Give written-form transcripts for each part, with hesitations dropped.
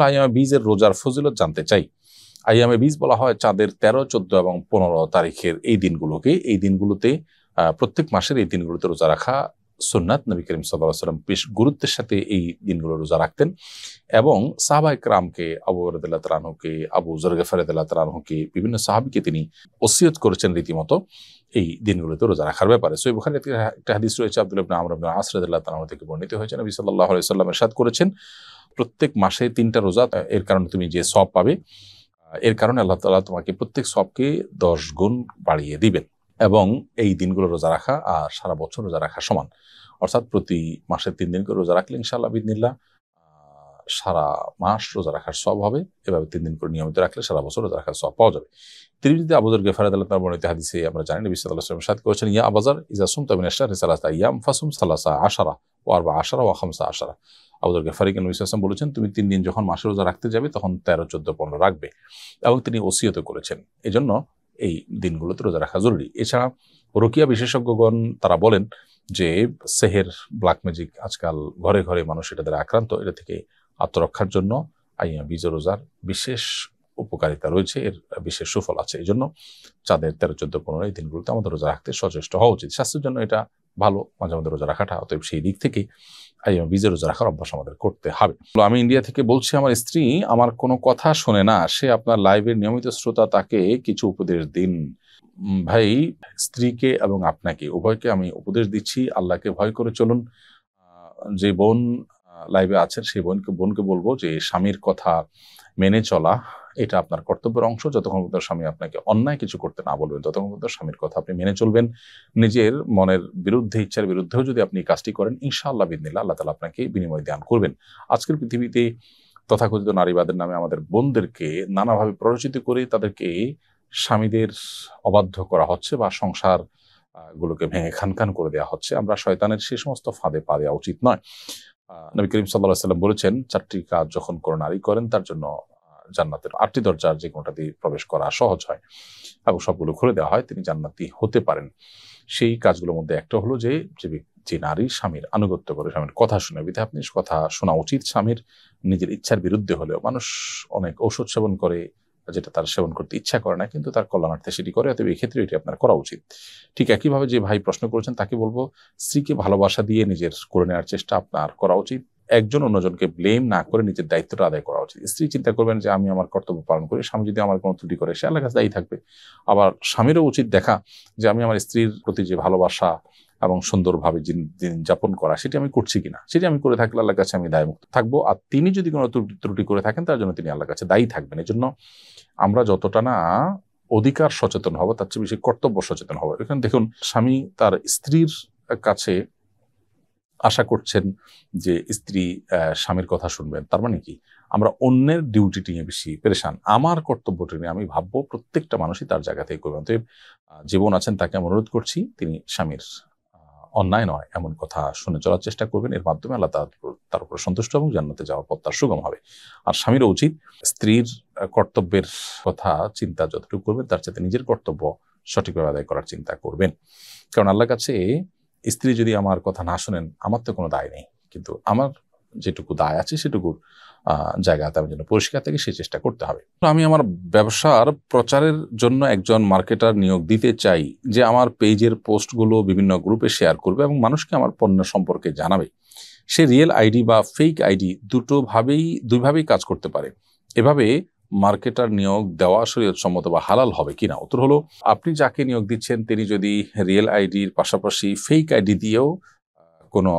আইয়ামে বীজের রোজার ফজিলত জানতে চাই। আইয়ামে বীজ বলা হয় চাঁদের 13, 14 এবং 15 তারিখের এই দিনগুলোকে। এই দিনগুলোতে প্রত্যেক মাসের এই দিনগুলোতে রোজা রাখা সুন্নাত। নবী করিম সাল্লাল্লাহু আলাইহি ওয়াসাল্লাম বেশ গুরুত্বের সাথে এই দিনগুলো রোজা রাখতেন এবং সাহাবায়ে কেরামকে, আবু হুরায়রা রাদিয়াল্লাহু তাআলা আনহুকে, আবু যর গিফারি রাদিয়াল্লাহু তাআলা আনহুকে, বিভিন্ন সাহাবীকে তিনি ওসিয়ত করেছেন রীতিমতো এই দিনগুলোতে রোজা রাখার ব্যাপারে। সহিহ বুখারীতে একটা হাদিস রয়েছে, আব্দুল্লাহ ইবনে আমর ইবনে আস রাদিয়াল্লাহু তাআলা আনহু থেকে বর্ণিত হয়েছে, নবী সাল্লাল্লাহু আলাইহি ওয়াসাল্লাম ইরশাদ করেছেন, প্রত্যেক মাসে 3টা রোজা, এর কারণে তুমি যে সওয়াব পাবে, এর কারণে আল্লাহ তাআলা তোমাকে প্রত্যেক সওয়াবকে 10 গুণ বাড়িয়ে দিবেন। এবং এই দিনগুলো রোজা রাখা আর সারা বছর রোজা রাখা সমান। অর্থাৎ প্রতি মাসে 3 দিন করে রোজা রাখলে ইনশাআল্লাহ বিইذনিল্লাহ সারা মাস রোজা রাখার সওয়াব হবে। এভাবে 3 দিন করে নিয়মিত রাখলে সারা বছর রোজা রাখার সওয়াব পাওয়া যাবে। তিরমিজিতে আবু যর গিফারি রাদিয়াল্লাহু তাআলা বর্ণিত হাদিসে আমরা জানি, নবী সাল্লাল্লাহু আলাইহি ওয়াসাল্লাম ইরশাদ করেছেন, ইয়া আবু যর ইযা সুমতা মিনাশ শাহরি সালাসা আইয়াম ফাসুম সালাসা আশারা ওয়া 14 ওয়া 15। আবু যর গিফারিকে নবী সাল্লাল্লাহু আলাইহি ওয়াসাল্লাম বলেছেন, তুমি 3 দিন যখন মাসে রোজা রাখতে যাবে তখন 13, 14, 15 রাখবে। এবং তিনি ওসিয়ত করেছেন। এজন্য এই দিনগুলোতে রোজা রাখা জরুরি। এছাড়া রুকিয়া বিশেষজ্ঞগণ তারা বলেন যে সেহের, ব্ল্যাক ম্যাজিক আজকাল ঘরে ঘরে মানুষ এটা দ্বারা আক্রান্ত। এটা থেকে আত্মরক্ষার জন্য আইয়ামে বীজ রোজার বিশেষ উপকারিতা রয়েছে, এর বিশেষ সুফল আছে। এই জন্য চাঁদের 13, 14, 15 এই দিনগুলোতে আমাদের রোজা রাখতে সচেষ্ট হওয়া উচিত। স্বাস্থ্যের জন্য এটা ভালো মাঝে মধ্যে রোজা রাখাটা। অতএব সেই দিক থেকে আইয়ামে বীজের রোজা রাখার অভ্যাস আমাদের করতে হবে। আমি ইন্ডিয়া থেকে বলছি, আমার স্ত্রী আমার কোনো কথা শোনে না, সে আপনার লাইভের নিয়মিত শ্রোতা, তাকে কিছু উপদেশ দিন। ভাই, স্ত্রীকে এবং আপনাকে উভয়কে আমি উপদেশ দিচ্ছি, আল্লাহকে ভয় করে চলুন। যে বোন লাইভে আছেন সেই বোনকে বলবো যে স্বামীর কথা মেনে চলা এটা আপনার কর্তব্যের অংশ। যতক্ষণ পর্যন্ত স্বামী আপনাকে অন্যায় কিছু করতে না বলবেন ততক্ষণ পর্যন্ত স্বামীর কথা আপনি মেনে চলবেন। নিজের মনের বিরুদ্ধে, ইচ্ছার বিরুদ্ধেও যদি আপনি কাজটি করেন, ইনশাআল্লাহ বিইذনিল্লাহ আল্লাহ তাআলা আপনাকে বিনিময় দান করবেন। আজকের পৃথিবীতে তথাকথিত নারীবাদের নামে আমাদের বোনদেরকে নানাভাবে প্ররোচিত করে তাদেরকে স্বামীদের অবাধ্য করা হচ্ছে বা সংসার গুলোকে ভেঙে খানখান করে দেওয়া হচ্ছে। আমরা শয়তানের সে সমস্ত ফাঁদে পা দেওয়া উচিত নয়। নবী করিম সাল্লাল্লাহু আলাইহি ওয়াসাল্লাম বলেছেন, 4টি কাজ যখন কোনো নারী করেন তার জন্য জান্নাতের 8টি দরজার যে কোনোটা দিয়ে প্রবেশ করা সহজ হয় এবং সবগুলো খুলে দেওয়া হয়, তিনি জান্নাতি হতে পারেন। সেই কাজগুলোর মধ্যে একটা হলো যে যে নারী স্বামীর আনুগত্য করে, স্বামীর কথা শুনে। বিধায় আপনি কথা শোনা উচিত স্বামীর, নিজের ইচ্ছার বিরুদ্ধে হলেও। মানুষ অনেক ঔষধ সেবন করে যেটা তার সেবন করতে ইচ্ছা করে না, কিন্তু তার কল্যাণার্থে সেটি করে। অতএব এই ক্ষেত্রে এটি আপনার করা উচিত। ঠিক একইভাবে যে ভাই প্রশ্ন করেছেন তাকে বলবো, স্ত্রীকে ভালোবাসা দিয়ে নিজের করে নেওয়ার চেষ্টা আপনার করা উচিত। একজন অন্যজনকে ব্লেম না করে নিজের দায়িত্বটা আদায় করা উচিত। স্ত্রী চিন্তা করবেন যে আমি আমার কর্তব্য পালন করি, স্বামী যদি আমার কোনো ত্রুটি করে সে আল্লাহর কাছে দায়ী থাকবে। আবার স্বামীরও উচিত দেখা যে আমি আমার স্ত্রীর প্রতি যে ভালোবাসা এবং সুন্দরভাবে দিন যাপন করা সেটি আমি করছি কিনা। সেটি আমি করে থাকলে আল্লাহর কাছে আমি দায়মুক্ত থাকবো। আর তিনি যদি কোনো ত্রুটি করে থাকেন তার জন্য তিনি আল্লাহর কাছে দায়ী থাকবেন। এই জন্য আমরা যতটা না অধিকার সচেতন হব তার চেয়ে বেশি কর্তব্য সচেতন হব। এখানে দেখুন, স্বামী তার স্ত্রীর কাছে আশা করছেন যে স্ত্রী স্বামীর কথা শুনবেন। তার মানে কি, আমরা অন্যের ডিউটিটি নিয়ে বেশি পেরেশান। আমার কর্তব্যটি নিয়ে আমি ভাববো প্রত্যেকটা মানুষই তার জায়গা থেকে করবেন। তো জীবন আছেন তাকে আমি অনুরোধ করছি, তিনি স্বামীর অন্যায় নয় এমন কথা শুনে চলার চেষ্টা করবেন। এর মাধ্যমে আল্লাহ তার উপর সন্তুষ্ট এবং জান্নাতে যাওয়ার পথ তার সুগম হবে। আর স্বামীরও উচিত স্ত্রীর কর্তব্যের কথা চিন্তা যতটুকু করবেন তার চাইতে নিজের কর্তব্য সঠিকভাবে আদায় করার চিন্তা করবেন। কারণ আল্লাহর কাছে স্ত্রী যদি আমার কথা না শোনেন, আমার তো কোনো দায় নেই, কিন্তু আমার যেটুকু দায় আছে সেটুকুর জায়গাতে আমি যেন পরিষ্কার থাকি সেই চেষ্টা করতে হবে। আমি আমার ব্যবসার প্রচারের জন্য একজন মার্কেটার নিয়োগ দিতে চাই, যে আমার পেজের পোস্টগুলো বিভিন্ন গ্রুপে শেয়ার করবে এবং মানুষকে আমার পণ্য সম্পর্কে জানাবে। সে রিয়েল আইডি বা ফেক আইডি দুইভাবেই কাজ করতে পারে। এভাবে মার্কেটার নিয়োগ দেওয়া শরীয়তসম্মত বা হালাল হবে কিনা? উত্তর হলো, আপনি যাকে নিয়োগ দিচ্ছেন তিনি যদি রিয়েল আইডির পাশাপাশি ফেক আইডি দিয়েও কোনো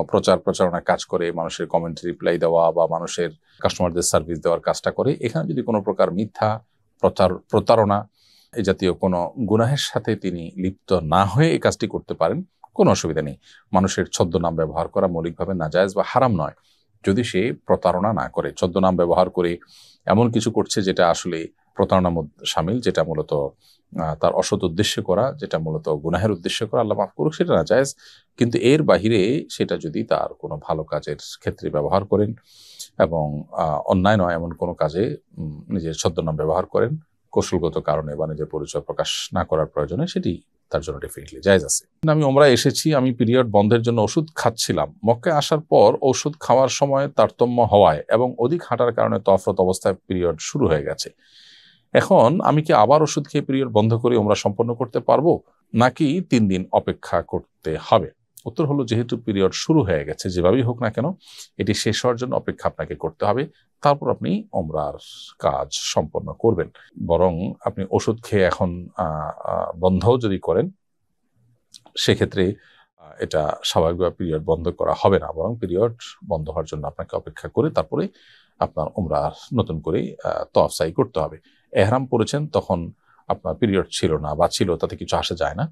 প্রচারণা কাজ করে, মানুষের কমেন্ট রিপ্লাই দেওয়া বা মানুষের কাস্টমারদের সার্ভিস দেওয়ার কাজটা করে, এখানে যদি কোনো প্রকার মিথ্যা প্রতারণা এই জাতীয় কোনো গুনাহের সাথে তিনি লিপ্ত না হয়ে এই কাজটি করতে পারেন, কোনো অসুবিধা নেই। মানুষের ছদ্মনাম ব্যবহার করা মৌলিকভাবে নাজায়েজ বা হারাম নয়, যদি সে প্রতারণা না করে। ছদ্মনাম ব্যবহার করে এমন কিছু করছে যেটা আসলে প্রতারণার মধ্যে শামিল, যেটা মূলত তার অসৎ উদ্দেশ্যে করা, যেটা মূলত গুনাহের উদ্দেশ্যে করা, আল্লাহ মাফ করুক, সেটা নাজায়েজ। কিন্তু এর বাহিরে সেটা যদি তার কোনো ভালো কাজের ক্ষেত্রে ব্যবহার করেন এবং অন্যায় নয় এমন কোনো কাজে নিজের ছদ্মনাম ব্যবহার করেন কৌশলগত কারণে বা নিজের পরিচয় প্রকাশ না করার প্রয়োজনে, সেটি তার জন্য ডেফিনেটলি জায়েজ আছে। আমি ওমরায় এসেছি, আমি পিরিয়ড বন্ধের জন্য ওষুধ খাচ্ছিলাম। মক্কায় আসার পর ওষুধ খাওয়ার সময় তারতম্য হওয়ায় এবং অধিক হাঁটার কারণে তফরত অবস্থায় পিরিয়ড শুরু হয়ে গেছে। এখন আমি কি আবার ওষুধ খেয়ে পিরিয়ড বন্ধ করে ওমরা সম্পন্ন করতে পারবো, নাকি 3 দিন অপেক্ষা করতে হবে? উত্তর হলো, যেহেতু পিরিয়ড শুরু হয়ে গেছে, যেভাবেই হোক না কেন এটি শেষ হওয়ার জন্য অপেক্ষা আপনাকে করতে হবে, তারপর আপনি ওমরার কাজ সম্পন্ন করবেন। বরং আপনি ওষুধ খেয়ে এখন বন্ধও যদি করেন, সেক্ষেত্রে এটা স্বাভাবিকভাবে পিরিয়ড বন্ধ করা হবে না, বরং পিরিয়ড বন্ধ হওয়ার জন্য আপনাকে অপেক্ষা করে তারপরে আপনার ওমরার নতুন করে তওয়াফ সাই করতে হবে। এহরাম পরেছেন, তখন আপনার পিরিয়ড ছিল না বা ছিল, তাতে কিছু আসে যায় না।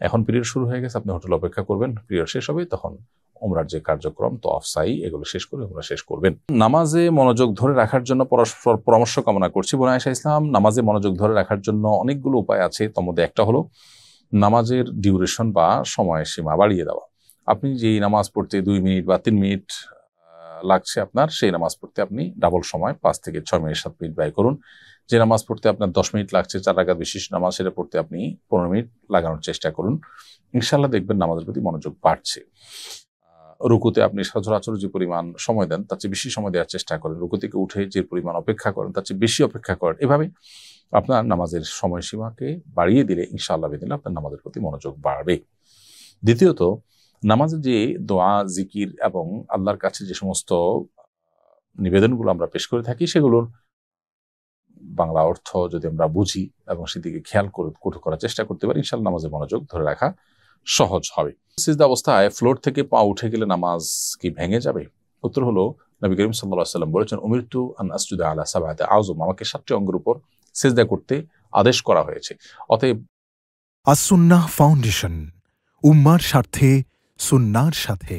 এখন পিরিয়ড শুরু হয়ে গেছে, আপনি হোটেলে অপেক্ষা করবেন, পিরিয়ড শেষ হবে, তখন ওমরার যে কার্যক্রম তওয়াফ সাই এগুলো শেষ করে ওমরা শেষ করবেন। নামাজে মনোযোগ ধরে রাখার জন্য পরস্পর পরামর্শ কামনা করছি। বোন আয়েশা ইসলাম, নামাজে মনোযোগ ধরে রাখার জন্য অনেকগুলো উপায় আছে। তার মধ্যে একটা হলো নামাজের ডিউরেশন বা সময়সীমা বাড়িয়ে দেওয়া। আপনি যেই নামাজ পড়তে 2 মিনিট বা 3 মিনিট লাগছে আপনার, সেই নামাজ পড়তে আপনি ডাবল সময় 5 থেকে 6 মিনিট 7 মিনিট ব্যয় করুন। যে নামাজ পড়তে আপনার 10 মিনিট লাগছে, 4 রাকাত বিশিষ্ট নামাজ, সেটা পড়তে আপনি 15 মিনিট লাগানোর চেষ্টা করুন। ইনশাআল্লাহ দেখবেন নামাজের প্রতি মনোযোগ বাড়ছে। রুকুতে আপনি সচরাচর যে পরিমাণ সময় দেন তার চেয়ে বেশি সময় দেওয়ার চেষ্টা করেন। রুকু থেকে উঠে যে পরিমাণ অপেক্ষা করেন তার চেয়ে বেশি অপেক্ষা করেন। এভাবে আপনার নামাজের সময়সীমাকে বাড়িয়ে দিলে ইনশাআল্লাহ বিদিনিল্লাহ আপনার নামাজের প্রতি মনোযোগ বাড়বে। দ্বিতীয়ত, নামাজে যে দোয়া, জিকির এবং আল্লাহর কাছে যে সমস্ত নিবেদনগুলো আমরা পেশ করে থাকি, সেগুলোর বাংলা অর্থ যদি আমরা বুঝি এবং সেদিকে খেয়াল করার চেষ্টা করতে পারি, ইনশাআল্লাহ নামাজের মনোযোগ ধরে রাখা সহজ হবে। সিজদা অবস্থায় ফ্লোর থেকে পা উঠে গেলে নামাজ কি ভেঙে যাবে? উত্তর হলো, নবী করিম সাল্লাল্লাহু আলাইহি ওয়াসাল্লাম বলেছেন, উমিরতু আন আসজুদা আলা সাবআতি আযম, আমাকে 7টি অঙ্গের উপর সিজদা করতে আদেশ করা হয়েছে। অতএব আস-সুন্নাহ ফাউন্ডেশন, উম্মার স্বার্থে সুন্নাহর সাথে।